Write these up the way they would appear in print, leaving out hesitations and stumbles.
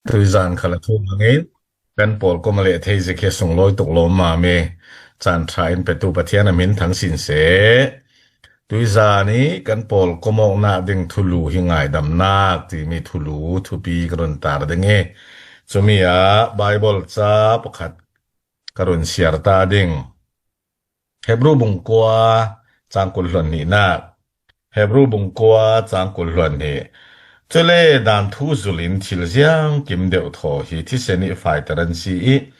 ตุยจานขลัทุมังเองกันปอลก็มาเลเทจะแค่ส่งลอยตกลงมาเมจานทรายไปตัวประเทศนั้นมินทั้งสินเสตุยจานี้กันปอลก็มองหน้าดึงทุลูหิงไงดำนักที่มีทุลูทุปีกรุนตาดึงเงสมียไบเบิลจ้าประคัดกรุนเสียร์ตาดึงเฮบรูบุงกัวจางกุลหลนี่นักเฮบรูบุงกัวจางกุลหลนี่这类当土著林体上金掉头是体现你ฝ่ายตะรันสี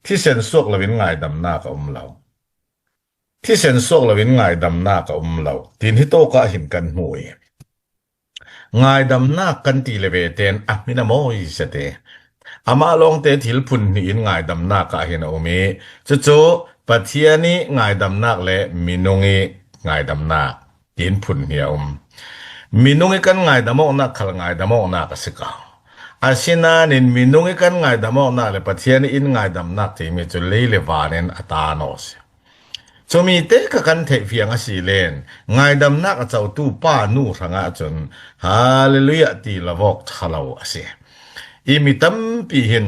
体现สวกละวินง่ายดำหน้ากับเรา体现สวกละวินง่ายดำหน้ากับเราทีนี้โตก็เห็นกันหวยง่ายดำหน้ากันตีเลเวเตนอ่ะมินาโมอิสเตอามาลองเตถิลพุนนี่ง่ายดำหน้าก็เห็นเอาเมจู่ๆปัทยานี้ง่ายดำหน้าและมินงง่ายดำหน้ายินพุนเหี่ยวminung ikan ngai damok na khal ngai damok na ka sika asina nin minung ikan ngai damok na le pathian in ngai dam nak ti mi chu le wanen atanos chomi te ka kan the fiang a si len ngai dam nak a chau tu pa nu ranga chun hallelujah ti lavok thalo ase I mi tam pi hin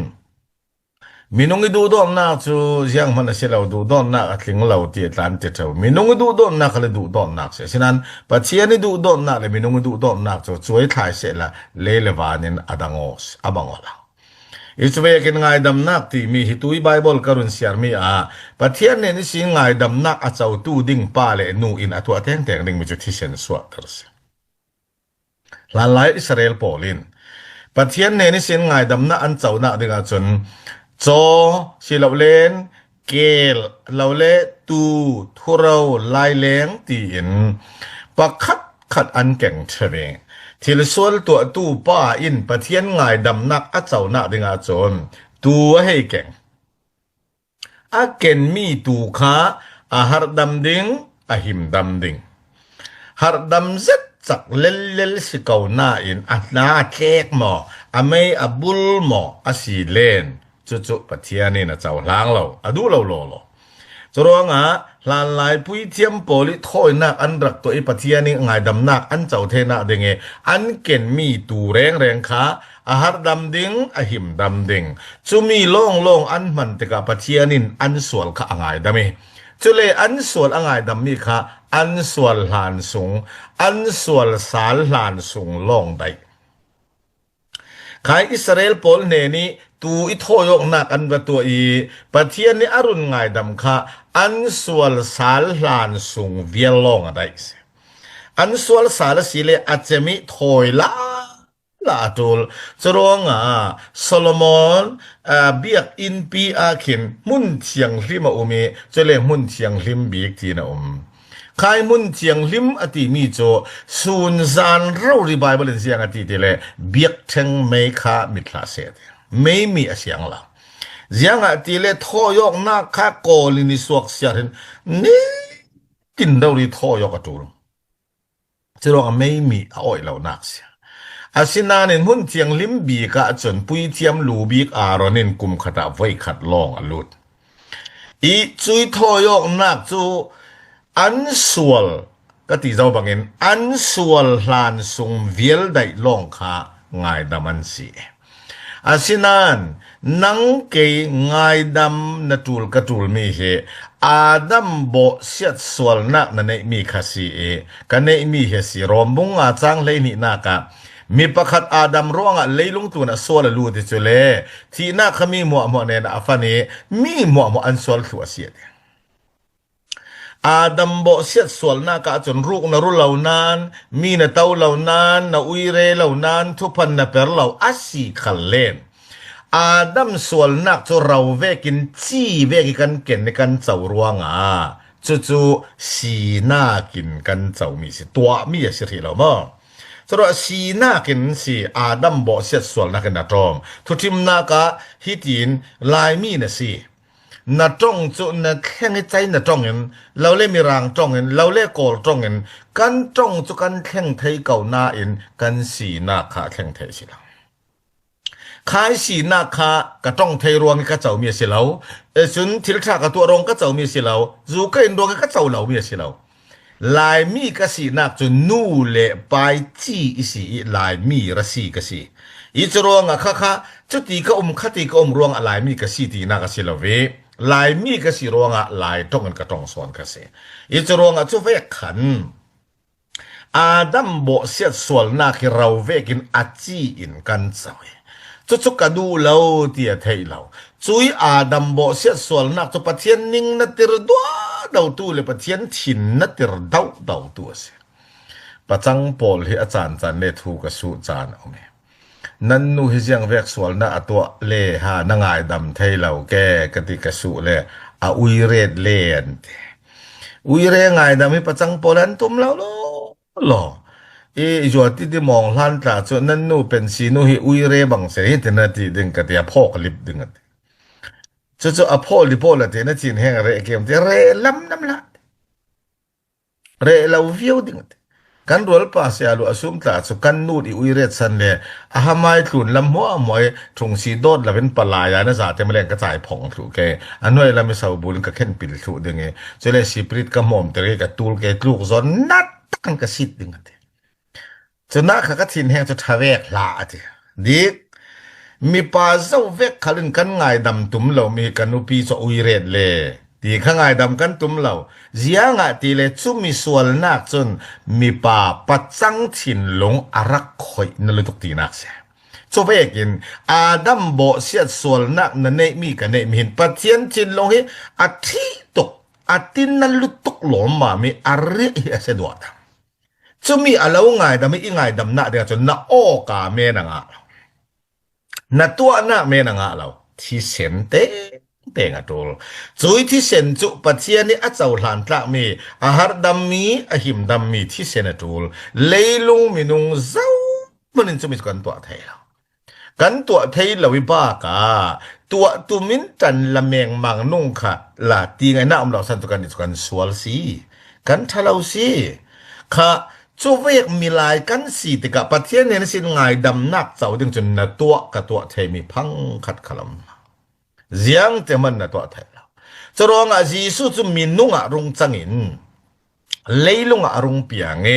minung du don na chu yang man se lo du don na atling lo ti tan te chau minung du don na khale du don na se sinan pathian ni du don na le minung du don na chu choi thai se la le wanin adangos abangola iswe ken ngai dam nak ti mi hitui bible karun siar mi a pathian ne ni sing ngai dam nak a chau tu ding pa le nu in atu ateng teng ding mi chu thi sen swa ters la lai israel polin pathian ne ni sing ngai dam na an chau na ding a chun cho si lo len kel lo le tu thurau lai leng ti in pakhat khat an keng thwe thil sol to tu pa in pathian ngai dam nak a chau na dinga chon tu hei keng a ken mi tu kha a har dam ding a him dam ding har dam zet chak lel si kau na in a na kek mo a mei a bul mo a si lenจู่ๆปัทยานี่นะเจ้าล้างเราอดูเราโลจรวงลานลายปุยเทียมโปลิถอยนักอันรักตัวไอ้ปัทยานี่ง่ายดำนักอันเจ้าเทนะเดงเออันเก่นมีตูแรงขาอาหารดำดิงอาหิมดำดิงจุมีล่องอันมันตะกะปัทยานินอันสวลข้าง่ายดำเอจุเลอันสวลง่ายดำมีข้าอันสวลหลานสูงอันสวลสารหลานสูงล่องได้ขายอิสราเอลโปลเนนี่ตูอิโทยกนักอันว่าตัวอีปะเทียนนี่อรุณง่ายดำค่ะอันสวลสารหลานสูงเวียลองอะไรอันสวลสารสีเลอาจจะมีถอยละตูลจรวงโซโลมอนเบียกอินปีอาขินมุนเทียงริมอุเมจะเลมุนเทียงริมบีกทีนะขายมุนเทียงริมอติมีโจสูนซานเรารีบายบริเสียงอติเตเลเบียกเทงไม่ขามิทลาเสดไม่มีเสียงละเสียงอติเลทอยกนักข้าโกลินิสวกเสียนนี่กินเรารีทอยกตูลจะรองไม่มีอ้อยเหล่านักเสียอาศินานินมุนเทียงริมบีกะจนปุยเทียมลูบีกอารอนินกุมขดาไว้ขัดลองอลุดอีจุยทอยกนักจูอันสวลก็ตีเจ้าบางเงินอันสวลหลานสูงเวียลได้ลองขาง่ายดำมันสีอาศินานนังเกยง่ายดำนัตูลกตูลมีเหอาดัมโบเสียดสวลนักนั่นเองมีคสีกันเองมีเหสีรอมบุงอาจังเลยนี่นักมีประคัดอาดัมร้องเลยลงตัวน่ะสวลลูติจุเลที่นักขมีหมัวเนี่ยนะอัฟานีมีหมัวอันสวลตัวเสียดอาดัมโบเสียดสวลนักจนรูกนรุเหล่านั้นมีนเต้าเหล่านั้นนอุยเรเหล่านั้นทุพันนเปรเหล่าอัสสีขันเลนอาดัมสวลนักจะเราเวกินจี้เวกิกันเก่นในกันเจ้ารวงจู่สีน่ากินกันเจ้ามีสิตัวมีสิที่เราบ้างสระสีน่ากินสิอาดัมโบเสียดสวลนักกันนะจอมทุทิมนักฮิตินลายมีนะสินาจ้องจุนแข่งใจนาจ้องเงินเราเล่มีรางจ้องเงินเราเล่โกลจ้องเงินกันจ้องจุกันแข่งไทยเก่าหน้าอินกันสีนาคาแข่งไทยสิเราขายสีนาคากระจ้องไทยรวงก็เจ้ามีสิเราสุนทิลชากระตัวรองก็เจ้ามีสิเราจูก็อินดวงก็เจ้าเหล่ามีสิเราลายมีก็สีนักจุนนู่เละไปจี้อีสีลายมีระสีก็สี อ อีจรวงค่ะจุตีก็คติก็รวงอะไรมีกสิตีนากสิลเวลายมีกสิรวงลายต้องกันกระตองสอนกสิอีจรวงจุเวขันอาดัมโบเสียส่วนนักเราเวกินอาจีอินกันสวยจุกระดูเราเตียเทยเราจุยอาดัมโบเสียส่วนนักจุปะเทียนนิ่งนัดติรดัวดาวตัวเลยปะเทียนถินนัดติรดาวตัวเสียปะจังปอลที่อาจารย์จันเนทูกสุจานเอาไหมนั่นนูฮิเจียงเวกส่วนนักตัวเล่หานางายดำเทยเราแกกติกสุเล่อาอุยเรดเล่นอุยเรงายดำให้ปะจังปอลันตุมเราหรอจวดที่มองลันตาจนนั่นนูเป็นสีนูฮิอุยเรบังเสียที่นั่นที่ดึงกันที่พ่อกลิบดึงกันจะอพ่อลิพ่อละที่นั่นจีนแห่งเรเกมที่เรล้ำน้ำละเรลาววิวดึงกันรัวป้าเสียลูกสุ่มตาสุกันนูดอุยเรสันเลยหาไม่ถุนลำหัวมวยทงสีโดดละเป็นปลายนะจ๊ะแต่ไม่เล่นกระจายผ่องถูกแกอันนู้นเราไม่สาวบุญก็แค่ปิดถูกดึงไงจะเลยสิปริตกระหม่อมแต่เรื่องกระตูลแกลูกซอนนัดตั้งกระสิดดึงกันจนนักขทินแห่งจะทะเวกลาทีดิมีป้าเจ้าเวกขลินกันไงดำตุ่มเรามีกันอุปีจะอุยเรดเลยตีข้างไงดำกันตุ่มเราเสียงอ่ะตีเลยจุมีส่วนนักจนมีป้าปัจจังถินหลงอารักคอยนั่นเลยตุกตีนักเสียจะเวกินอาดัมโบเสียส่วนนักนั่นเนมีกันเนมีเห็นปัจเจียนถินลงให้อาทิตกอาทินนั่นลุตกหลงมามีอาริเอเสดวดจะมีอะไรไงแต่ไม่ไงดำหน้าเดียวจนน่าโอกาเมนังอ่ะน่าตัวน่าเมนังอ่ะเราที่เซนเต้งตัวจุยที่เซนจุปัจเจียนี่อาเจ้าหลานตระมีอาหารดำมีอาหิมดำมีที่เซนตัวเลยลุงมีนุงเจ้ามันจะมีกันตัวไทยเรากันตัวไทยเราวิบากาตัวตุมินจันละเมงมังนุ่งค่ะละตีไงน่าอมเราสันตุกันดิสกันสวลสีกันทะเลาสีค่ะจูเวกมีลายกันสีติกะประเทศเนี่ยสินไงดำนักเจ้าดึงจนนัตัวกับตัวไทยมีพังขัดขลำเสียงเต็มันนัตัวไทยแล้วจะรองอาจีสุจุมีนุ่งอรุงจังอินเลยลุงอรุงเปียงเง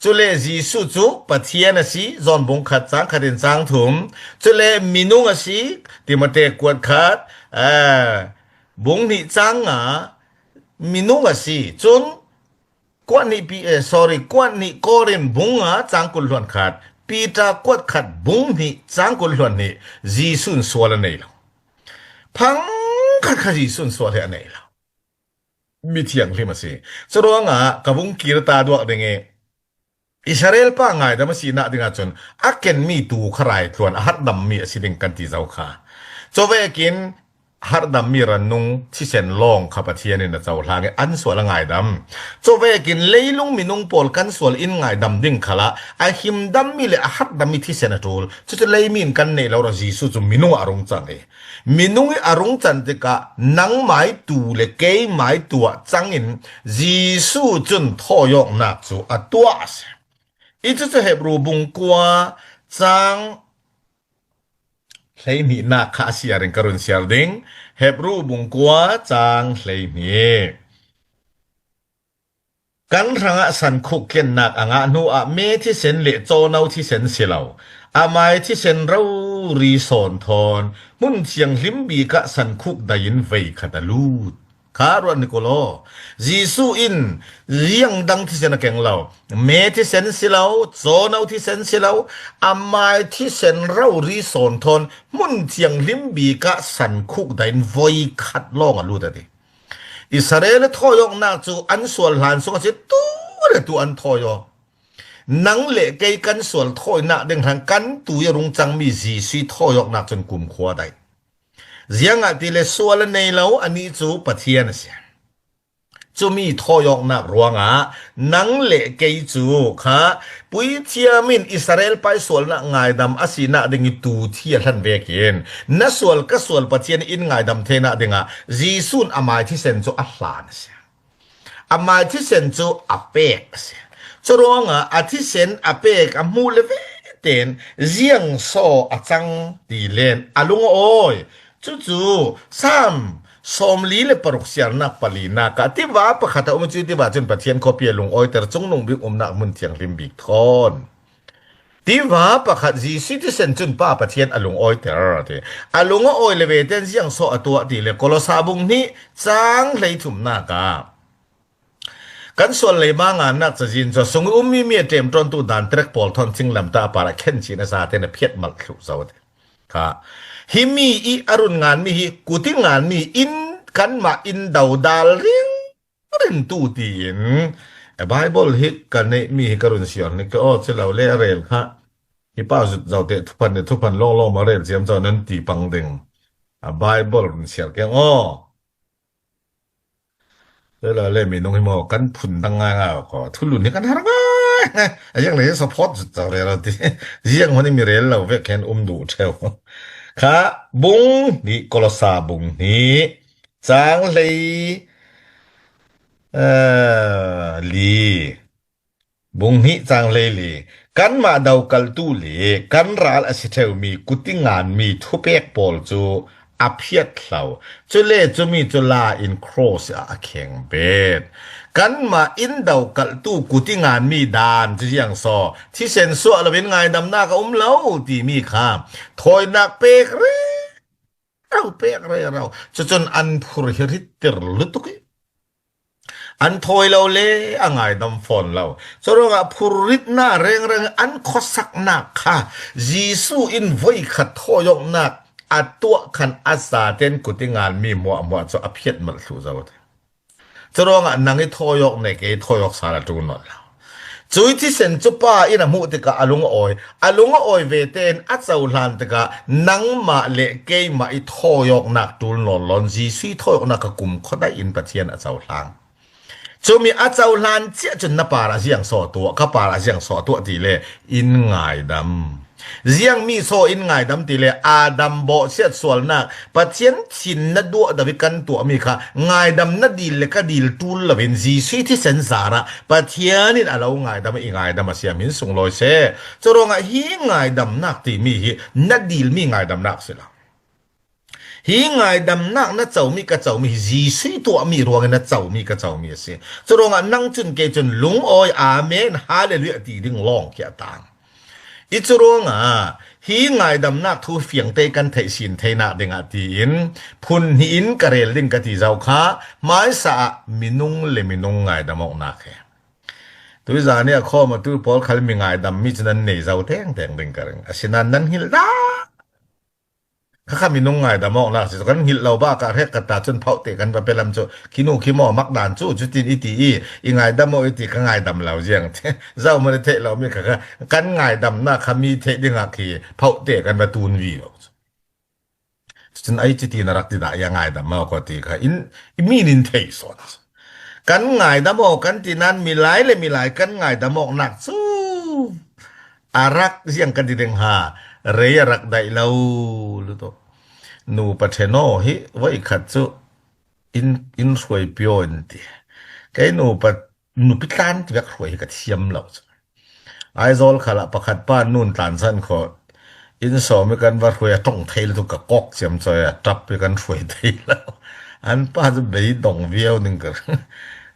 จุเลจีสุจุประเทศเนี่ยสิจอนบงขัดจางขัดเดินจางถุมจุเลมีนุ่งอาสิที่มาเตะกวดขัดบงนี่จางมีนุ่งอาสิจนกวนนี่กวนนี่ก็เรียนบุงจางกุลหลวนขัดปีตากวดขัดบุงนี่จางกุลหลวนนี่จีสุนสวลนี่แล้วพังขัดจีสุนสวลนี่แล้วมีเทียงเลยมาสิสรวงกับบุงกีรตาดวกเดงอิสราเอลป้าไงแต่มาสีน่าดึงจนอักเกนมีตูใครทวนหัดดำมีสิดึงกันที่เจ้าค่ะโจเวกินหัดดำมีรันนุงที่เซนลองขับเทียนในเจ้าทางอันสวยละไงดำโจเวกินเลยลุงมีนุงปอลกันสวยอินไงดำดึงขละไอหิมดำมีเลยหัดดำมีที่เซนตูลจะเลยมีนกันในเราเราจีสุจุมีนุงอารมณ์จังมีนุงอารมณ์จันติกะนังไม้ตูเลยเกยไม้ตัวจังอินจีสุจุนทอยกนักจูอัตตัวอีจะเห็บรูบุงกัวจังเลยมีนักข้าเสียงกรุณเสียดิงเห็บรูบุงกัวจังเลยมีกันรังสันคุกเก็นนักอ่างนูเมที่เซนเละโจนาที่เซนเสียเหลาไม่ที่เซนเรารีสอนทอนมุนเชียงลิมบีกะสันคุกได้ยินไฟขัดลูดคารวันนิโคลจีซูอินเรียงดังที่เซนเก่งเราเมที่เซนเสียเหลาโจนาที่เซนเสียเหลาไม่ที่เซนเรารีสอนทอนมุนเชียงลิมบีกะสันคุกได้ยินไฟขัดล่องลูดดิอิสราเอลทอยกนักจูอันส่วนหลานส่งสิตัวอันทอยนังเละเกยกันส่วนทอยนักเดินทางกันตัวยรุงจังมีจีซีทอยกนักจนกลุ่มขวาได้เสียงติเลส่วนในเราอันนี้จูปะเทียนเสียจูมีทอยกนักรวงนังเละเกยจูค่ะปุยเทียมินอิสราเอลไปส่วนนักไงดำอาศินะดึงตูเทียทันเวกินนัส่วนก็ส่วนปะเทียนอินไงดำเทนะดึงจีซุนอามายที่เซนจูอัลลานเสียอามายที่เซนจูอเปกเสียจรวงอาทิเซนอเปกอมูเลเวเตนเจียงโซอาจังดีเลนอาลุงโอยจู่ซ้ำสมลีเลปรุกเสียนักปลีนักที่ว่าประคตอุมจุที่ว่าจนประเทียนคอเปียลุงโอยแต่จงนงบิกนักมุนเทียงริมบิกทอนต ตีว่าประคัดจีซิติเซนจุนป้าประเทศอลุงอ้อยเตอร์เตอลุงอ้อยเลเวเตนเสียงโซอตัวตีเลกลซาบุงนี้จางเลยถุมนากากันส่วนเลยมางานนักจะยินจะสงมีเมียเต็มตอนตูดานเทรกปอลทอนชิงลำตาปาระเข็นชีนซาเตนเพียดมัลสุสาวเตค่ะฮิมีอีอรุณงานมีฮิกูติงานมีอินกันมาอินดาวดาลริงตูตีนไบเบิลฮิกันเนี่ยมีฮิกรุณเสียนนี่ก็เจ้าเราเล่เร็วค่ะฮิป้าจุดเราเตะทุกพันล่อมาเร็วเสียมเจ้านั้นตีปังดึงไบเบิลเสียแกเจ้าเราเล่มีน้องฮิโมกันพุ่นตั้งง่ายก็ทุลุนนี่กันหาง่ายยังเลยสปอร์ตจุดเราเราที่ยังวันนี้มีเรื่องเราเวกแคนดูเท่าค่ะบุงนี่กลสาบุงนี่จางเลยลีบุงนี้จางเลยลีกันมาดาวกัลตูลีกันรัลอสิเทวมีกุติงานมีทุเปกปอลจูอภิยเล่าจุเลจูมีจุลาอินโครสอาเข่งเบดกันมาอินดาวกัลตูกุติงานมีดานจะยังซอที่เซนซัวละเป็นไงดำหน้าก็เล่าตีมีข้ามถอยนักเปกเรเราเปกเรเราจนอันผู้ริตเตอร์ลุตุกอันถอยเราเลยอ่างไงดำฝนเราสรุปว่าผู้ริตหน้าเร่งอันขอสักนักค่ะยิสูอินไว้ขัดทอยกนักอัตัวขันอาสาเต้นกุติงานมีมัวจะอภิษมันสู้เจ้าสรุปว่านังไอ้ทอยกเนี่ยไอ้ทอยกสารตูนเราจุยที่เซนจุป้าอินามุติกะอลุงอ้อยเวเตนอัจฉริยะติกะนังมาเละเกยมาไอ้ทอยกนักตูนหลอนจีสุยทอยกนักกุมเขาได้อินปัจเจียนอัจฉริยะจะมีอาจารย์ลานเจ้าจนนับปาราเสียงสอตัวข้าปาราเสียงสอตัวทีเลยอินไงดำเสียงมีโซอินไงดำทีเลยอาดัมบอกเสียส่วนนักปัจเจียนชินนัดดัวดาวิกันตัวมีค่ะไงดำนัดดีเลยก็ดีลตูลละเป็นจีสุยที่เซนสาระปัจเจียนี่เราไงดำอีไงดำมาเสียมินส่งลอยเซ่จะรองฮีไงดำนักที่มีฮีนัดดีลมีไงดำนักเสียละฮีไงดำนักนัดเจ้ามีกระเจ้ามีจีสุยตัวมีรวงนัดเจ้ามีกระเจ้ามีเสียจะรองนั่งจนเกจนลุงอ้อยอาเมนฮาเลลูยาตีดึงล่องเกียต่างอีจรวงฮีไงดำนักทูเฟียงเตกันเทสินเทนาเดงอตีนพุนหินกระเรลดิงกติเจ้าข้าไม้สะมินุงเลมินุงไงดำออกนักเตัวจาเนี่ยข้อมาตัวพอลคัลมีไงดำมิจนันเนยเจ้าแทงดึงกันอาศินันนั้นฮิลดาข้ามีนุ่งไงดำมองนักสิกันหิลเราบ้ากระเทกกระตาจนเผาเตะกันไปเป็นลำโจขี้นูขี้หม้อมักด่านจู้จุดจีนอีตีอีไงดำมออีตีข้างไงดำเราเจียงเจ้ามันเทะเราไม่ข้ากันไงดำหน้าขามีเทะดึงอาคีเผาเตะกันมาตูนวีจนไอจิตีนรักติดายังไงดำมากว่าตีข้าอินมีนินเทสอนกันไงดำมอกันที่นั้นมีหลายเลยมีหลายกันไงดำมอหนักสู้อารักเสียงกันที่เดงหาเรียรักได้เราลุโตนูปัจเจโนฮิไว้ขัดซูอินสวยเปียวน์ตีแกนูพิการที่แบบสวยกับเทียมเราไอซอลขลับประคัดป้านนู่นตานสันขออินสอมีกันว่าสวยต้องเทลตุกกอกเสียมซอยจับไปกันสวยเทลแล้วอันป้าจะไปดงเวียวนึงกัน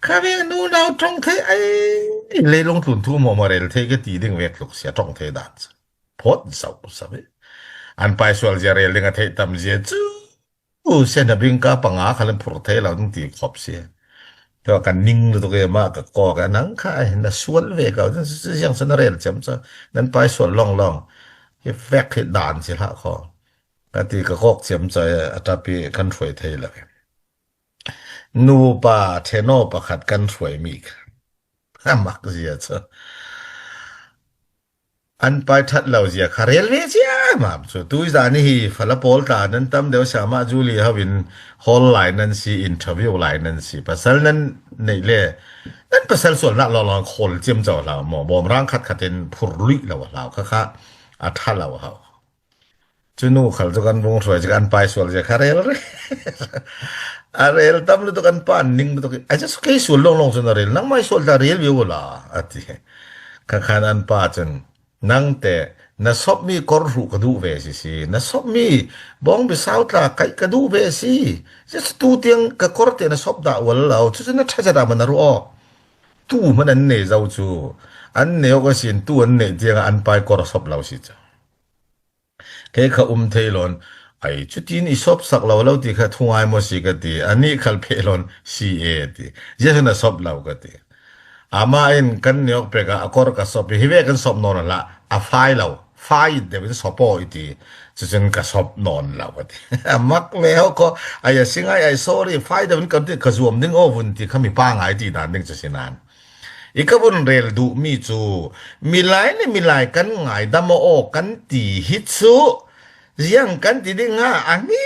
ข้าเพียงนูเราต้องเทไอเลยลงทุนทุ่มมาเรลเทก็ตีดึงเวกลุกเสียต้องเทดันพอดสาวสับอันไปส่วนจะเรียนเรื่องเทตามเสียจูเส้นบิงกาปังอาขลังโปรเทเราต้องตีขอบเสียแต่ว่ากันนิ่งตัวเองมากกับกอกันนั่งข้าเห็นส่วนเวกเอาอย่างสนเรียนจำซะนั้นไปส่วนล่องให้แฟกให้ด่านเสียละคอกันตีกับกอกเสียมใจอัตราปีกันสวยเทเลยนูปาเทโนประขัดกันสวยมีห้ามักเสียซะอันไปทัดเราเสียคาเรลเวเซียมาสุดที่จานี่ฟลาโพลตานั้นตั้มเดี๋ยวสามารถจูเลียวินฮอลไลน์นั้นสิอินเทอร์วิวไลน์นั้นสิภาษานั้นในเล่นั่นภาษาส่วนละลองคนเจียมเจ้าเราหมอบอมร่างขัดขัดเป็นผู้ลุยเราค่ะอัฐเราเขาจูนูเขาจะกันวงสวยจะกันไปส่วนเสียคาเรลเลยอาเรลตั้มเลยตัวกันป้านนิ่งตัวกันอาจจะสกัยส่วนลงส่วนอาเรลนั่งไม่ส่วนอาเรลวิวละอันที่ข้างนั้นป้าจนนั่งแต่น่าสอบมีกอรุกระดูเวสิน่าสอบมีบ้องไปสาวตาไก่กระดูเวสิจะตูเตียงกะกอร์เตน่าสอบด่าวันเราจะน่าชัดจะด่ามันรู้ตู้มันนั่นเนี่ยเจ้าจู อันเนวก็สินตัวเนเดียงอันไปกอรสบเราสิจ้ะเคขาเทลอนไอจุดนี้สอบสักเราที่เขาทุ่งไอโมสิกติอันนี้เขาเพลอนซีเอติเยอะนะสอบเรากติอามาอินกันเนวเปกะอกอร์กัสอบฮิเวกันสอบนอนละอาไฟเราไฟเดวินสอบปอยติจะจนกัสอบนอนเรากติมักแล้วก็ไอ้สิ่งไอ้ sorry ไฟเดวินกันที่กระทรวงดึงโอวันที่เขามีป้างไอ้ที่นั่นดึงจะสินานอีกบุญเรลดูมีจูมีหลายนี่มีหลายกันไงดามโอกันตีฮิตซูยังกันตีดิ้งอ่ะอันนี้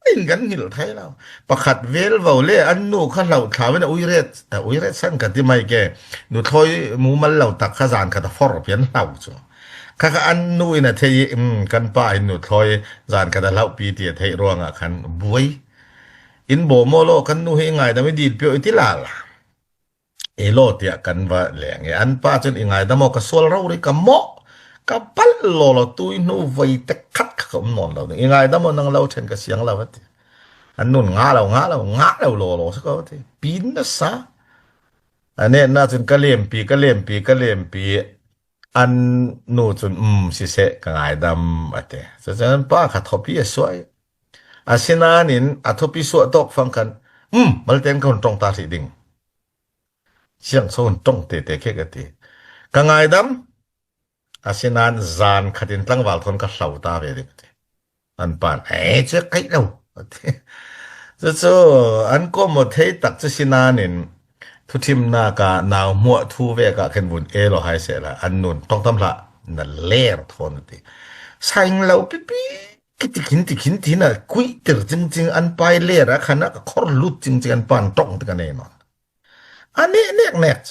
อินกันหิลไทยเราประคัดเวลว่าเลยอันนู้ขันเราถามว่าอุยเรศสั้นกันที่ไม่แก่นูทอยมูมันเราตักขจานกันฟอร์เพียนเราจูข้าอันนู้นะเทยกันป้านูทอยจานกันเราปีเตียเทยรวงอ่ะคันบุยอินโบโมโลกันนู้ให้ไงแต่ไม่ดีเปียวอิติลาล่ะเอโลเตียกันว่าแหลงอันป้าจนยังไงแต่มอก็สวลเราเลยกับหมอกับปัลโลเราตุยนูไว้แต่คัดขมนอนเราเนี่ยยังไงแต่มอนังเราเช่นกับเสียงเราว่าอันนู้นงาเราโลสักว่าที่ปีนนะซะอันนี้น่าจนกะเลียมปีอันนู้นจนสิเสกง่ายดำอะเตะฉะนั้นป้าขัดทอปีสวยอาศินานินอัทอปีสวยตกฟังกันมันเต็มคนตรงตาสีดิ่งเสียงโซนตรงเตะแค่กะตีกังไงดำอาศินานจานขัดินตั้งวาลทนกับเสาตาเวดิกตีอันปานเจ๊ไก่เราจะอันก็หมดให้ตักจะศินานินทุทิมนากานาวมัวทูเวกะเข็นบุญเอโลไฮเสละอันนุนต้องทำละนั่นเล่ทนตีใส่เราปีกินทีน่ะคุยเตอจริงๆอันไปเล่ระขณะก็คอรุดจริงๆอันปานตรงกันแน่นอนอันนี้แน่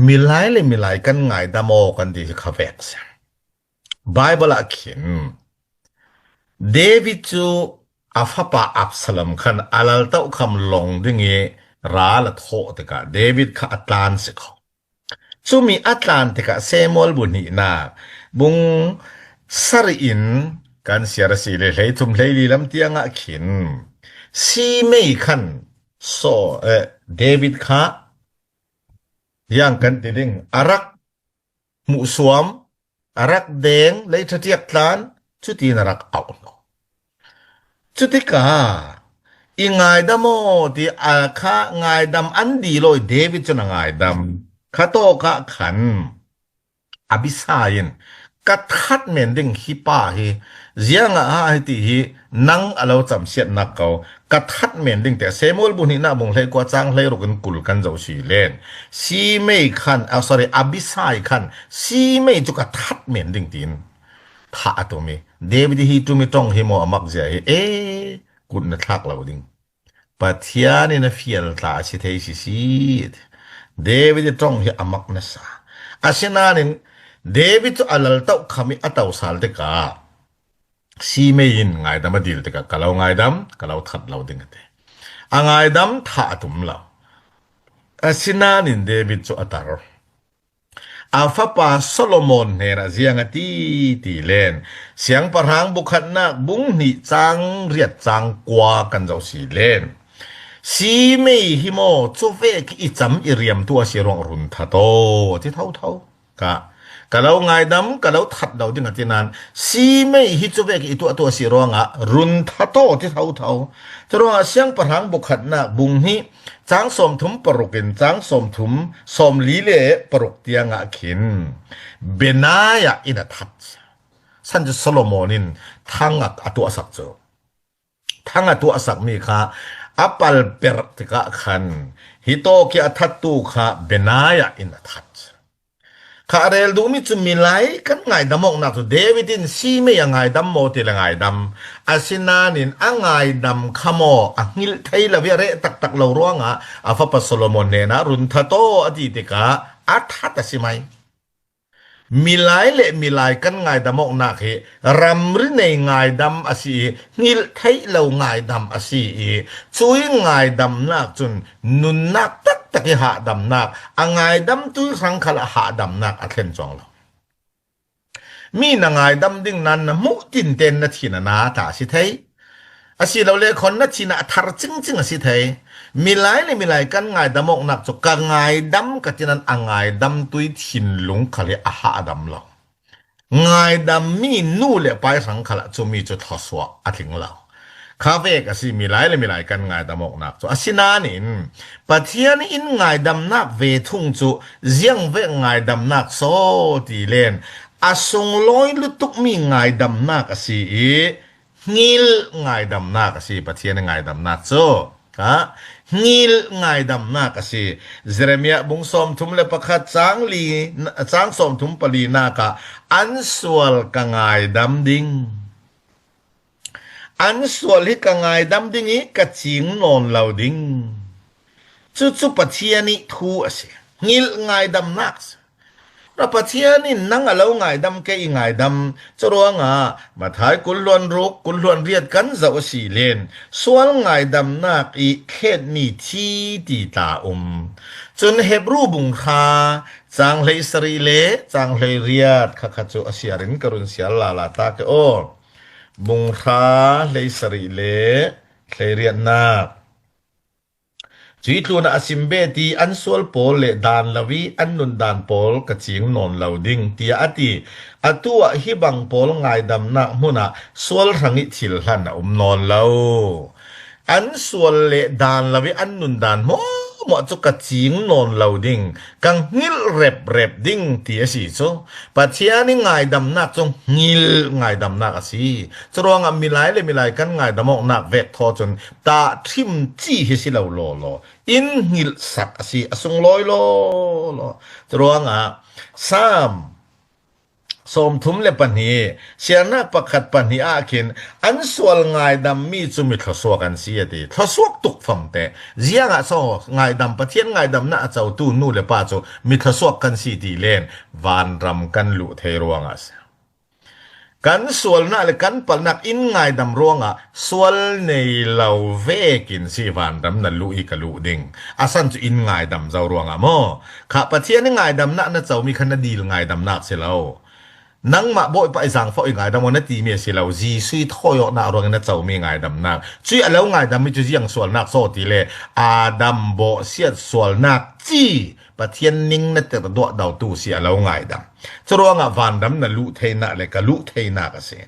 มีหลายกันไงดามอกันที่เขาเวกซ์ไบเบิลเขียนเดวิดจูอาฟาปาอับสลัมขันอาลัลตาอุคำลงดึงเงราลโทติกาเดวิดข้าอัตแลนติกจูมีอัตแลนติกาเซมอลบุนีนาบุงสรีอินกันเสียรสีเลยทุมเลยลีลำเตียงเขียนซีไม่ขันเดวิดข้ายังกันติดิงอารักมุสวมอารักแดงเลยทัดยักลานจุดที่นรักเอาจุดที่กาอีไงดามอที่ข้าไงดำอันดีเลยเดวิดจะไงดำข้าโตข้าขันอบิสายินกัดขัดเมนดิงฮิปาฮีเจียงที่ฮีนังเราจำเสียนักเขากัดขัดเมนดิงแต่เซมูลบุญน่าบงเลยกว่าจังเลยรุกันกุลกันเจ้าสีเลนซีไม่ขันsorry อบิสาขันซีไม่จุกัดขัดเมนดิงตีนท่าตัวมีเดวิดฮีตัวมีตรงฮิโมอมักเจกุลนัทักเราดิงปัทยานี่นะฟิลตาชิเทสิเดวิดตรงฮิอมักนะซาอาเซนานินเดวิดอัลลตาขมิอัตเอาสาลเดกาซีเมยินไงดำมาดีลเดกากะลาวไงดำกะลาวทัดเราดิงเตะไงดำท่าตุมเราอาเซนานินเดวิดจุอัตารอาฟาปาโซโลมอนเนระเสียงตีเลนเสียงปะรังบุคันนักบุงนิจังเรียดจังกว่ากันเจ้าสีเลนซีไม่ฮิโมจูเวกอิจำอิเรียมตัวสิรองรุนทัดโตที่เท่ากะเราไงดำกะเราทัดเราดิงที่นั้นซีไม่ฮิจูเวกอิตัวสิรองรุนทัดโตที่เท่าจะรองเสียงปะรังบุคันนักบุงฮิจังสมทุมปรุกินจังสมทุมสมลีเลปรุกเตียงขินเบนายาอินทัดสันจะโซโลโมนินทั้งตัวสักเจอทั้งตัวสักมีค่ะอัปลเปรติกะขันฮิโตกิอัทัดตูค่ะเบนายาอินทัดข้าเรลดูมิจุมีไลกันไงดำมองนักตัวเดวิดินซีไม่ยังไงดำโมติละไงดำอาศินานินไงดำขโมหิลไทยละเวเรตักเราร้องอาฟาปโซโลโมนเนนะรุนทัโตอดีติกาอัฐัตสิไหมมีไลกันไงดำมองนักเหรำริในไงดำอาศีหิลไทยเราไงดำอาศีช่วยไงดำนักจนนุนนักตะกี้หาดำนักไงดำตุยสังขละหาดำนักอัดเข็นจองเรามีนางไงดำดิ่งนั้นมุตินเตนนาทีนาตาสิเทย asi lo le kon na china thar ching ching asi thai milai le milai kan ngai damok nak chu ka ngai dam ka chinan angai dam tui thin lung khale a ha dam lo ngai dam mi nu le pai sang khala chu mi chu thoswa athing lo kha ve ka si milai le milai kan ngai damok nak chu asina nin pathian in ngai dam nak ve thung chu ziang ve ngai dam nak so ti len asung loi lutuk mi ngai dam nak asi ngil ngai dam nak asi pathian ngai dam nak chu ka ngil ngai dam nak asi Jeremia bung som thum le pakhat chang som thum pali na ka an sual ka ngai dam ding an sual hi ka ngai dam ding hi ka ching non lau ding chu pathian ni thu asi ngil ngai dam nak ra pathian ni nang alo ngai dam ke i ngai dam chruanga ma thai kul luan riat kan zau si len sual ngai dam nak i khet mi thi ti ta chun hebru bung kha chang hlei sari le chang hlei riat kha chu asiarin karun sial la ta ke o bung kha hlei sari le hlei riat na Chui tluna asimbe ti an sual pol le dan lawi an nun dan pol ka ching non loading tia ati atua hibang pol ngai dam na huna sual rangi thil han non lo an sual le dan lawi an nun dan mo chu ka ching non loading kang ngil rep ding tia si cho pathia ni ngai dam na chong ngil ngai dam na asi chronga milai kan ngai damok nak ve tho chon ta thim chi hi si lo in ngil sak asi asung loi lo chronga sam som thum le pani siana pakhat pani akin an sual ngai dam mi chumi thoswa kan si ati thoswak tuk famte zianga so ngai dam pathian ngai dam na chau tu nu le pa chu mi thoswak kan si ti len van ram kan lu thei ruangas kan sual na le kan palnak in ngai dam ruanga sual nei lau ve kin si van ram na lu I ka lu ding asan chu in ngai dam zau ruanga mo kha pathian ngai dam na chau mi khana dil ngai dam nak se lo nang ma boy pa isang fo ngai dam na ti mi se lo ji sui thoyo na ro na chau mi ngai dam na chui alo ngai dam mi chu jiang sual nak so ti le adam bo siat sual nak chi pathian ning na te do dau tu si alo ngai dam chro nga van dam na lu theina le ka lu theina ka se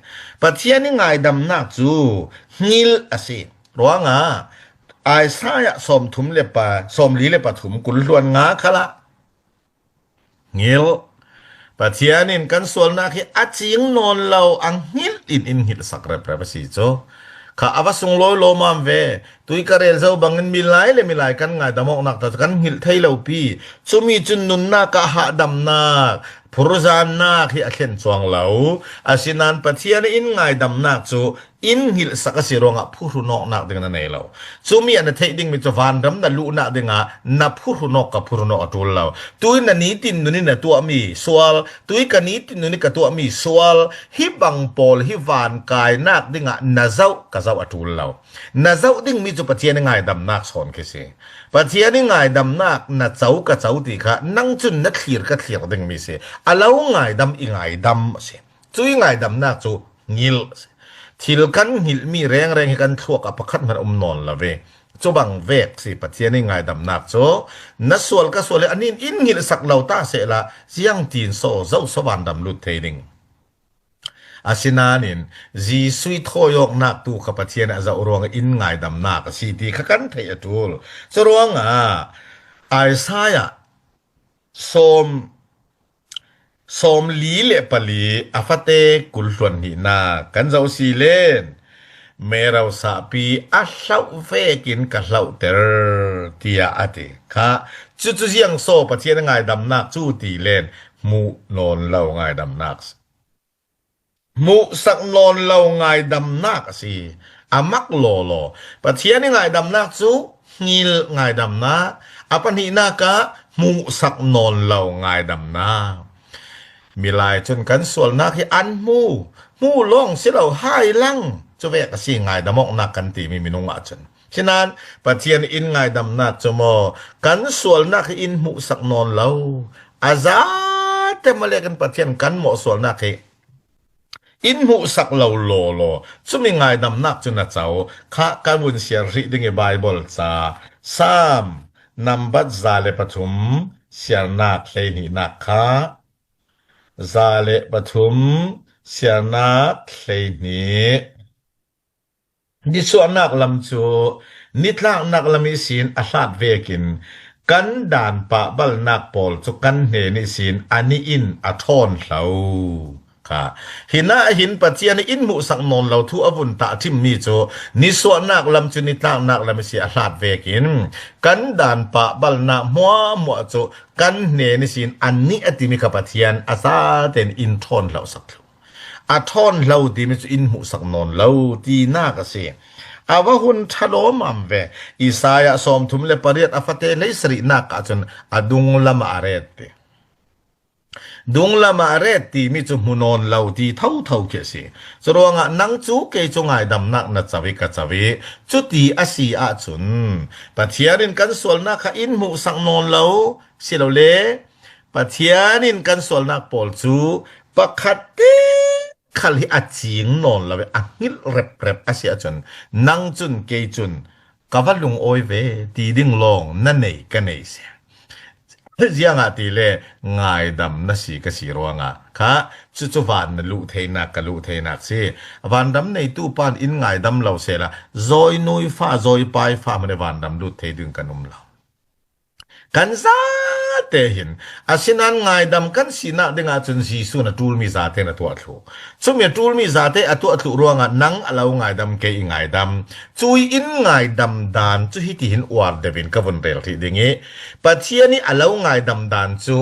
pathian ni ngai dam na chu ngil ase ro nga ai sa ya som thum le pa som li le pa thum kul luan nga khala ngil pathianin kan sual na ki aching non lau ang hil in hil sakre prepasi cho kha awasung loi lo mam ve tui karel zo bangin milai kan ngai damok nak ta kan hil thei lo pi chumi chun nun na ka ha dam na phuruzan na khi akhen chuang lau asinan pathian in ngai dam nak chu in hil sakasi ronga phuru nok nak ding na nei lo chumi an thei ding mi chawan dam na lu na dinga na phuru nok ka phuru nok atul lo tui na ni tin nu ni na tu mi swal tui ka ni tin nu ni ka tu mi swal hi bang pol hi van kai nak dinga na zau ka zau atul lo na zau ding mi chu pathian ngai dam nak son ke se pathian ni ngai dam nak na chau ka chau ti kha nang chun na thlir ka thlir ding mi se alo ngai dam I ngai dam se chui ngai dam nak chu ngil thil kan hil mi reng kan thuak a pakhat man non la ve chu bang vek si pathian ni ngai dam nak cho na sual ka sual anin in ngil sak lau ta se la siang tin so zau so ban dam lut theining asinanin ji sui thoyok nak tu ka pathian a zau rong in ngai dam nak si ti kha kan thei atul chronga Isaiah som li le pali afate kulhluan hi na kan zau si len merau sa pi a hlau ve kin ka hlau ter tia ati kha chu jiang so pathian ngai dam nak chu ti len mu non lau ngai dam nak mu sak non lau ngai dam nak si amak lo pathian ngai dam nak chu ngil ngai dam na apan hi na ka mu sak non lau ngai dam na milai chun kan sual na ki an mu long si lo hai lang chu ve ka si ngai damok na kan ti mi minung a chun chinan pathian in ngai dam na chumo kan sual na ki in mu sak non lo aza te male kan pathian kan mo sual na ki อินมุสักเหล่าโลโลจุมีไงดำนักจุนนะเจ้าข้าการบุญเสียริดึงไอ้ไบเบิลจ้าสามนำบัดซาเลปฐุมเสียนักเลยนี่นักข้าซาเลปฐุมเสียนักเลยนี่นิส่วนนักลำจูนิทลากนักลำมีศีลอาลาดเวกินกันด่านปะบัลนักปอลจุกันเนนิศีลอันนี้อินอัทอนเราค่ะหินาหินปัจเจียนอินมุสักนนเราทุอบุญตาทิมมีโจนิส่วนนักลำจูนิทลากนักลำมีศีลอาลาดเวกินกันด่านปะบัลนักมัวโจกันเนนิศีลอันนี้อติมิกปัจเจียนอาซาเตนอินทอนเราสักอาทอนเราดีมิจุอินมุสักนนเราดีน่ากเสียอาวะหุนทะโลมัมเวอิสายะสอมทุมเลปริยตอฟเตเลสรินักอาจนอดุงละมาเรตดุงละมาเรตตีมิจุมุนนเราดีเท่าเกสิสรวงะนังจูเกจงไอดำนักนัจวิกจวิจุตีอาศีอาจุนปะเทียรินกันส่วนนักอินมุสักนนเราสิเราเลปะเทียรินกันส่วนนักปอลจูปะคัดเตขัลฮิอาจิงนอนละเวอังหิลเรบอาเสียจนนังจุนเกยจุนกวลุงโอยเวตีดิ่งลงนั่นเองกันเองเสียเจียงอาตีเลง่ายดำนั่นสิกสิรวงอ่ะค่ะจุวันนลุเทนักกลุเทนักสิวันดำในตู้ปานอินง่ายดำเราเสียละจอยนุยฟ้าจอยปลายฟ้ามันในวันดำลุเทดึงกันเรากันซาเตหินอาศินันง่ายดำกันสินะดึงอาจนจีสุนตูลมีซาเตนตัวทุสมัยตูลมีซาเตอตัวทุรวงอ่ะนังอลาวง่ายดำเกยง่ายดำจุยอินง่ายดำดานจุฮิติหินอวาร์เดวินกับวันเรลที่ดึงงี้ปัจเจียนี้อลาวง่ายดำดานจุ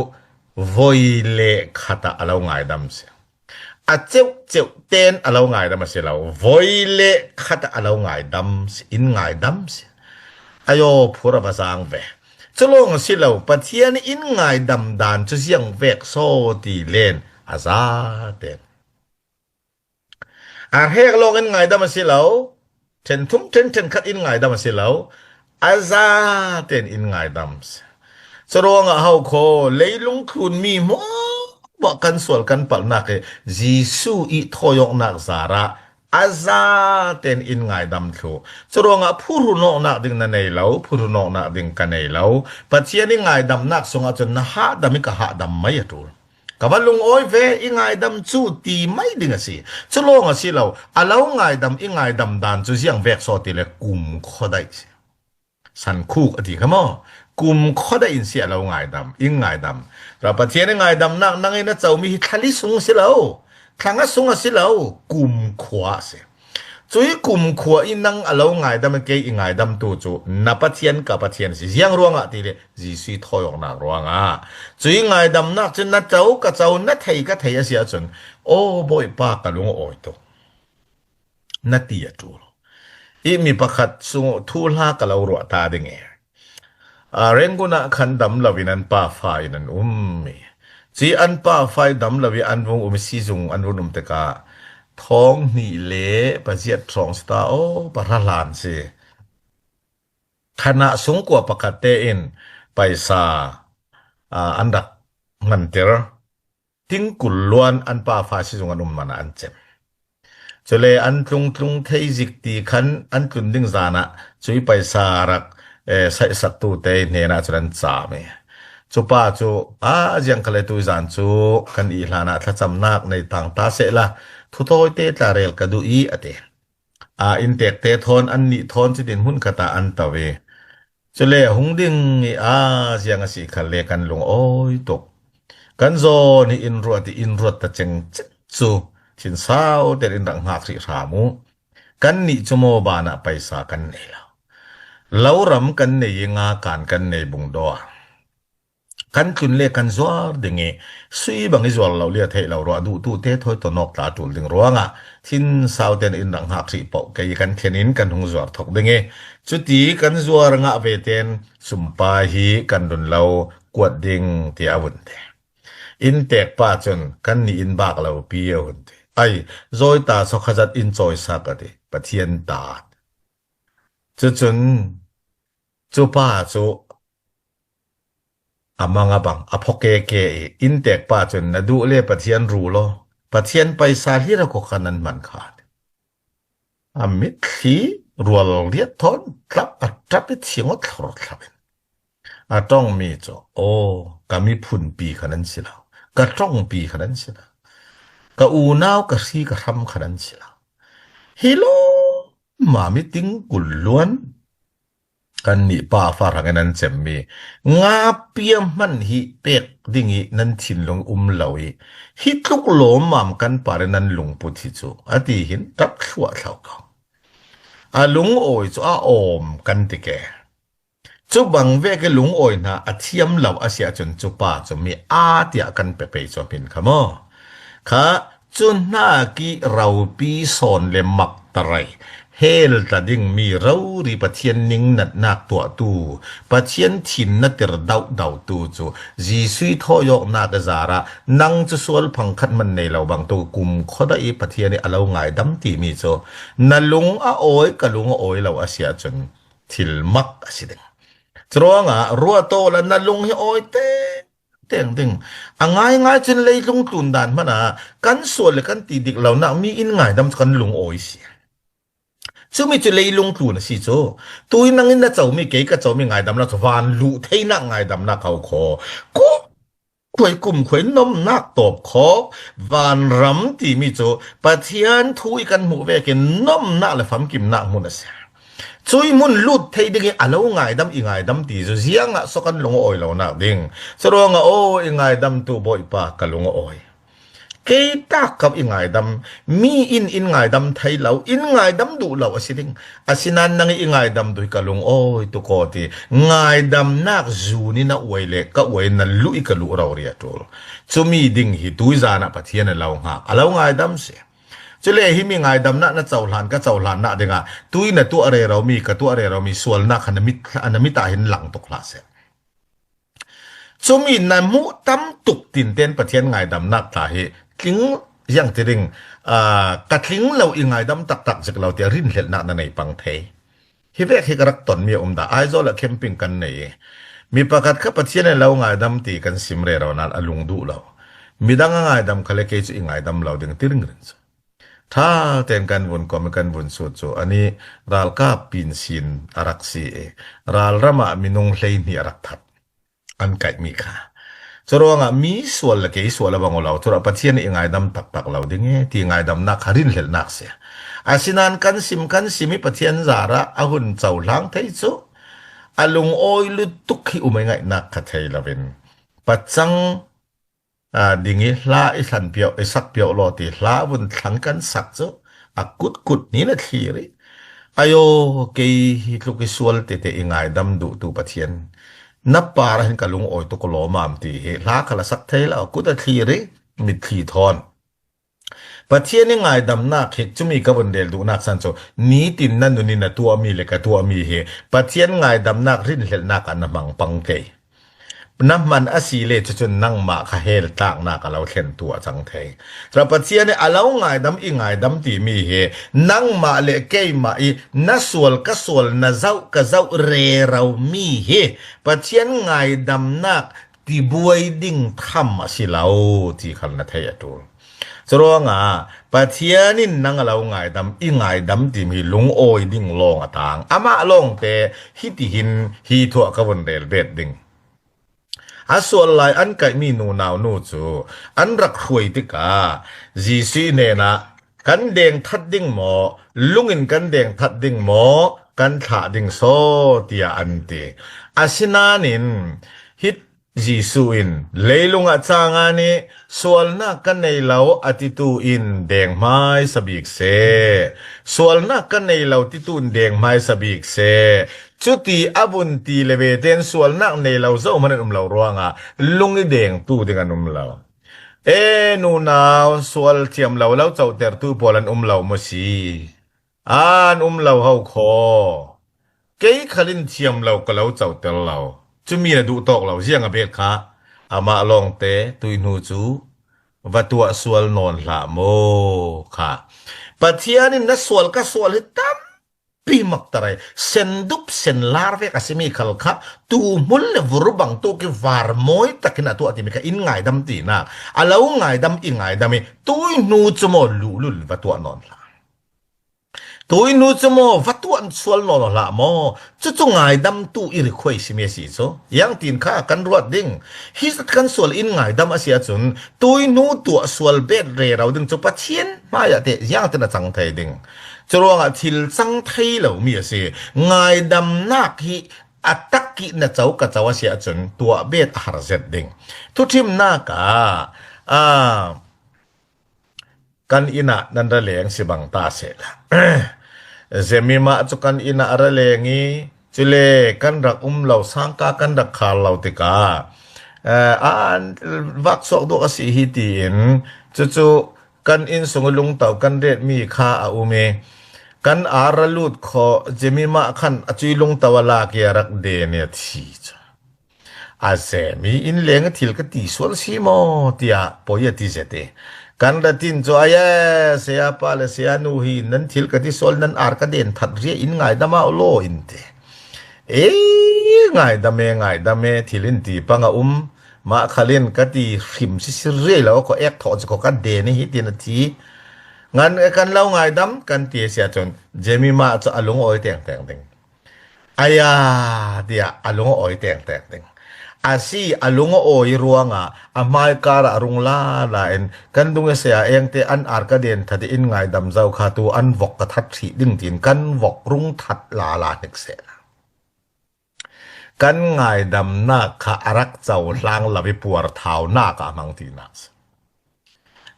วอยเลขัดอลาวง่ายดำเสียอาเจ้าเต้นอลาวง่ายดำเสียแล้ววอยเลขัดอลาวง่ายดำอินง่ายดำเสียอายพูดภาษาอังกฤษจะลงสิเราปะเทียนอินง่ายดำดานจะเสียงเวกโซตีเลนอาซาเตนเฮกลงอินง่ายดำสิเราเทนทุ่มเทนคัดอินง่ายดำสิเราอาซาเตนอินง่ายดำจะลงเฮาโคเลยลงคุณมีหมอบอกกันส่วนกันปัลนักจีสูอิทอยกนักสาระอาซาเตนอินง่ายดำทูสรวงผู้รุนนักดึงนั่นเองแล้วผู้รุนนักดึงกันเองแล้วปัจเจียนง่ายดำนักสงอาจจะน่าดำมิกะหาดำไม่ตูกับว่าลุงโอ้ยเวอิง่ายดำจูตีไม่ดึงสิสรวงสิเราอาเลาง่ายดำอิง่ายดำดานจูเสียงเวกโซติเลกุมข้อได้สันคูกอดีขมอกุมข้อได้อินเสียเราง่ายดำอิง่ายดำเราปัจเจียนง่ายดำนักนั่งเองนะเจ้ามีทะลิสุงสิเราทางสุงสิเรากุมขวาเสียจุยกุมขวาอินังอลาวง่ายดำเกยอิง่ายดำตัวจูนับปัจเจียนกับปัจเจียนสิยังรวงอ่ะทีเดียจีสุยทอยออกนักรวงอ่ะจุยง่ายดำนักจนนัดเจ้ากับเจ้านัดไทยกับไทยเสียจนโอ้บ่อยปากกับลุงโอ้ยตัวนัดตีจูอีมีประคัดสุงทูลากับเรารัวตาดึงเองเร่งกุนักขันดำลาวินันป้าไฟนันมีจีอันป้าไฟดำลาวิอันวงซีซุงอันวงเตกาท้องนี่เละปะเจียดสองสตาโอปะระลานสิขณะสงกว่าประกาศเตอินไปซาอันดักมันเตอร์ทิ้งกุลล้วนอันป้าไฟซิซุงอันมันอันเจ็บจะเลยอันตรงเทจิกตีขันอันตุนดิ้งจานะช่วยไปซารักใส่สักตัวเตเนน่าจะรันจ่าไหมจูป้าจูยังคลายตัวจานจูกันอีหลานะถ้าจำนักในต่างตาเสละทุกตัวเตตาเรลกดูอีอเตอินเตกเตทอนอันนี้ทอนจะดินหุ่นกตาอันตะเวจะเลยหงดิ้งยังสิคลายกันลงโอ้ยตกกันโซนี่อินรัวตะเจงจูชินสาวเดรินดังหักสิรามูกันนี่จโมบานะไปสากันเนลเรารำกันในยังอาการกันในบุงดอกันคุนเล่กันจวาดึงเงสุยบางจวาเราเลียเทเรารัวดูเทถอยตัวนอกตาจุลดึงรัวงะทินสาวเดรินดังหักสิปอกเกยกันเทนินกันหงจวาถกดึงเงจุดที่กันจวางะเวเทนสุมปาฮีกันดุนเรากวดดึงที่อาวุธอินเตกป้าจนกันนี่อินบากเราเปียวหุ่นไอ้จอยตาสกจัดอินจอยสักดิปะเทียนตาจนจูป้าจูอามังอาบังอพกเกอินเตกป้าจนนะดูเล่ปะเทียนรู้โล ปะเทียนไปซาลีระก็คันนั้นมันขาดมิดที่รัวเลียทอนกลับอัตราไปเสียงวัดทรทับต้องมีจ้ะโอ้ก็มีพุ่นปีขนาดสิแล้วก็จ้องปีขนาดสิแล้วก็อูนาวก็สีก็ทำขนาดสิแล้วฮิโลมามิติงกุลล้วนกันนี่ป้าฟารังนั้นเจมมีงาเปียมันฮิเป็กดิ่งฮินั้นชินลงเหลาฮิทุกโลมามกันปาร์นั้นลุงพุทธิจูอดีหินตับชัวเท่าเขาลุงโอยจูอมกันติแกจูบังเวกลุงโอยนะเทียมเหลาอาเซียจนจูป้าจูมีเดียกันเปเปจอมินขโมค่ะจุนนากีเราปีสอนเลมักตะไรเฮลตะดิ่งมีเรารีปะเทียนนิงนัดนักตัวตูปะเทียนถิ่นนัดเตรดาวตูจูจีสุยทอยกนากะจาระนังจะสวลพังคัดมันในเราบางตัวกุมขดอีปะเทียนเอาง่ายดำตีมีจูนัลุงโอยกะลุงโอยเราอาเซียจนทิลมักอาสิเดงจรวงรัวโตแล้วนัลุงให้โอยเต็งง่ายจนเลยลุงตุนดานมันกันส่วนเลยกันตีดิกเรานะมีอินง่ายดำกันลุงโอยเสียซึ่งมีจุเลยลุงตุนสิโจตัวนั่งอินนะเจ้ามีเก๋กับเจ้ามีง่ายดำนะวานลุเทนักง่ายดำนะเขาขอก็ขวยกลุ่มขวยนมนักตบขอวานรำที่มีโจปะเทียนทุยกันหมู่เวกันนมนักเลยฟังกิมนักมุนเสียช่วยมุนลุดเทดิงอาลูง่ายดำอีง่ายดำตีจะเสียงสกันลงโอยเราหนักดิ่งสรวงโอ้อีง่ายดำตัวบ่อยปากกันลงโอยเกตักกับอีง่ายดำมีอินง่ายดำไทยเราอินง่ายดำดูเราสิดิ่งสินันนังอีง่ายดำดูกันลงโอยตุกอตีง่ายดำนักจูนี่นะอวยเล็กก็อวยนั่นลุยกันลุเราเรียตัวจะมีดิ่งหิตุยจานะปะเทียนเราหาอาลูง่ายดำเสียจะเลยหิมีง่ายดำนะเจ้าหลานก็เจ้าหลานนะเด้งตุยนะตัวอะไรเรามีกับตัวอะไรเรามีส่วนนักอันนั้นมิตาเห็นหลังตกลาเสียจะมีนมุตั้มตุกตินเต้นประเทศง่ายดำนักตาเหทิ้งยังที่ดิ่งกระทิ้งเราอีง่ายดำตักจากเราเดี๋ยวรินเห็นนักในปังเทฮิเวกฮิกรักตนมีดาไอโซละเข้มปิงกันในมีประกาศข้าประเทศในเราง่ายดำตีกันสิมเรเรานั้นอลุงดูเรามีดังง่ายดำเขาเลยเกจอีง่ายดำเราดึงที่ริงเรินถ้าเต้นกันวนก็ไม่กันวนสุดโจอันนี้รัลกาปินสินอารักซีรัลรามามินงเลนีอารักทัดอันไก่มีค่ะจรวงมีส่วนละเกยส่วนละบางเราทุรปะเทียนอีง่ายดำตักเราดึงที่ง่ายดำนักฮารินเฮลนักเสียอาศินันกันสิมิปะเทียนจาระอาหุนเจ้าหลังไทยโจอาลุงโอยลุตุกฮิอุไม่ง่ายนักขัดไทยละเป็นปัจจังดิ่งลาสันเปียวสักเปียวรอตีลาบนทั้งกันสักจ้ะกุดนี่นะทีรีอายุเกยลูกส่วนเตะอีง่ายดำดูตูปะเทียนนับปาระเห็นกับลุงโอยตุกโลมามตีลาคลาสักเทแล้วกุดทีรีมิดทีทอนปะเทียนง่ายดำนักเฮจุมีกับวันเดลดูนักสันโจนี้ตินนั่นนู่นนี่นะตัวมีเล็กตัวมีเฮปะเทียนง่ายดำนักรินเฮลนักอันนั้นมังปังเกยน้ำมันอาศีเลจนนั่งมาขเฮลต่างนักเราเห็นตัวจังเทยแต่ปัจเจียนอาเราง่ายดำอีง่ายดำตีมีเฮนั่งมาเลเกยมาอีนัสวลก็สวลนัเจ้าก็เจ้าเรเรามีเฮปัจเจียนง่ายดำนักที่บวยดิ่งทำอาศิเราที่ขันนัทยาตัวจรวงปัจเจียนินนั่งเราง่ายดำอีง่ายดำที่มีลุงโอยดิ่งลงต่างอามาลงเตฮิติหินฮิทัวกวันเดลเบ็ดดิ่งส่วนหลายอันก็มีนูนาวนูจูอันรักหวยติกาจีซีเนนะกันเดงทัดดิ่งหมอลุงอินกันเดงทัดดิ่งหมอกันถาดิ่งโซเตียอันตีสินานินฮิตจีซูอินเลยลุงจางานีส่วนนักกันในเราอติตูอินเดงไม้สบิกเซส่วนนักกันในเราติตูนเดงไม้สบิกเซจุตีอาบุนตีเลเวเตนส่วนนักในเราเจ้ามันเราร้องลุงเดงตู้ดึงกันเรานูนาวส่วนเทียมเราเจ้าเตอร์ตู้พอลันเรามสีเราเฮาคอเกยขลินเทียมเราก็เราเจ้าเตอร์เราจะมีนะดูตอกเราเสียงเบ็ดค่ะมาลองเตตุยนูจูวัดตัวส่วนนอนละโมค่ะปัจเจียนินนัสส่วนก็ส่วนตั้ม ปีมักตะไรเซนดุบเซนลาร์เวกสิมีขัลคะตูมุลเลวรุบังตูกิวาร์มอยตะกินาตัวติมิกะอินไงดำตีนักอาลาวไงดำอิงไงดำมีตุยนูจโมลุลุลวัตัวนอนละตุยนูจโมวัตัวนสวลนอนละโมจุไงดำตูอิริควยสิเมสิโซยังตีนข้ากันรวดดิ้งฮิสกันสวลอินไงดำอาเซียจุนตุยนูตัวสวลเบ็ดเรเราดึงจุปะเทียนมาอย่าเตะยังตินาจังไทยดิ้งจรวงทิลจังไทยเหล่ามีสิไงดำนักฮิอัตตกินะเจ้ากะเจ้าเสียจนตัวเบ็ดหาร์เซดดิ้งทุทิมนักกันอินะนันระเลงสิบังตาเสละเซมิมาจุกันอินะระเลงีจุเลกันรักเหล่าสังกากันรักขาเหล่าติกาวักสอกดูกสิฮิตินจุกันอินสงลุงเต่ากันเรดมีค่าอุเมกันอาราลุดขอเจมิมาขันจุยลุงเต่าลาเกียรักเดเนทีจ้ะอาเซมีอินเลงทิลกติสวลซีโมติอาปอยติเจเตกันดัตินจอยเสียปาเลเสียนูฮีนันทิลกติสวลนันอาร์กเดนทัดเรียอินไงดามาโลอินเตไงดามเมทิลินตีปังมาขลินกติขิมซิเรียแล้วก็เอกถอดก็กันเดนฮิตินาทีงั้นกันเล่าไงดำกันเตียเสียจนเจมิมาจะอารมณ์อ้อยแต่งอายาเดียอารมณ์อ้อยแต่งอาซีอารมณ์อ้อยรัวงอาไมการะรุงลาลาเอ็นกันดุงเสียเองเตอันอาร์กเดนทัดอินไงดำเจ้าขาตัวอันวกกระทัดสีดึงตีนกันวกรุงทัดลาเน็กเสละกันไงดำนาขารักเจ้าลางลาวิปัวร์เท้าหน้ากามังตีนัส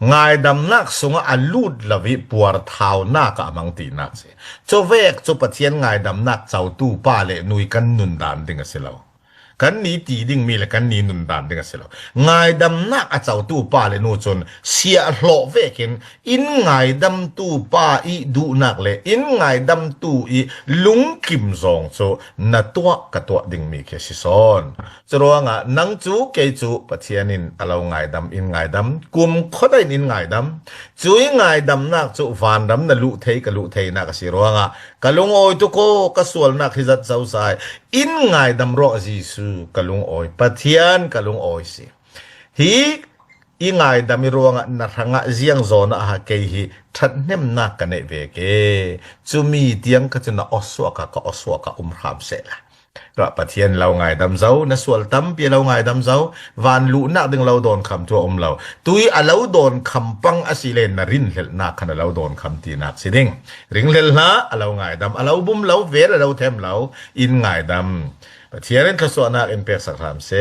ไงดำนักสงอาลูดลาวิปัวร์เท้าหน้ากามังตีนักสิโจเวกโจปะเทียนไงดำนักเจ้าตู้ป้าเลนุยกันนุนดานดึงสิเรากันนี้ตีดิ่งมีและกันนี้นุนดานดึงสิเราไงดำนักเจ้าตู้ป้าเลนูจนเสียหลอเวกินอินไงดำตู้ป้าอีดูนักเลอินไงดำตู้อีลุงกิมซองโซนัตัวกตัวดิ่งมีแค่สิซอนจรวงนังจูเกจูปะเทียนินอาเราไงดำอินไงดำกุมเขาได้อินไงดำจุยไงดำนักจูฟานดำนั่นลุเทกลุเทนักสิรวงกะลุงโอยตุโกกะสวลนักฮิจัดเจ้าสายอินไงดำรอจีซูกะลุงโอยปะเทียนกะลุงโอยสิฮีอิงไงดำมีรวงนักงะเจียงโซนอาเกฮีทัดเนมนักกันเนเวเกจูมีเตียงก็จะน่าอสวกะรามเสละก็ปะเทียนเราไงดำเจ้านะส่วนตั้มเปียเราไงดำเจ้าวันลุนักดึงเราโดนคำตัวเราตุยอาเราโดนคำปังอสิเลนนรินเฮลนักขณะเราโดนคำตีนักสิเด้งริงเฮลนะอาเราไงดำอาเราบุ้มเราเวรเราเทมเราอินไงดำปะเทียนก็ส่วนนักเอ็นเปียสักรามเส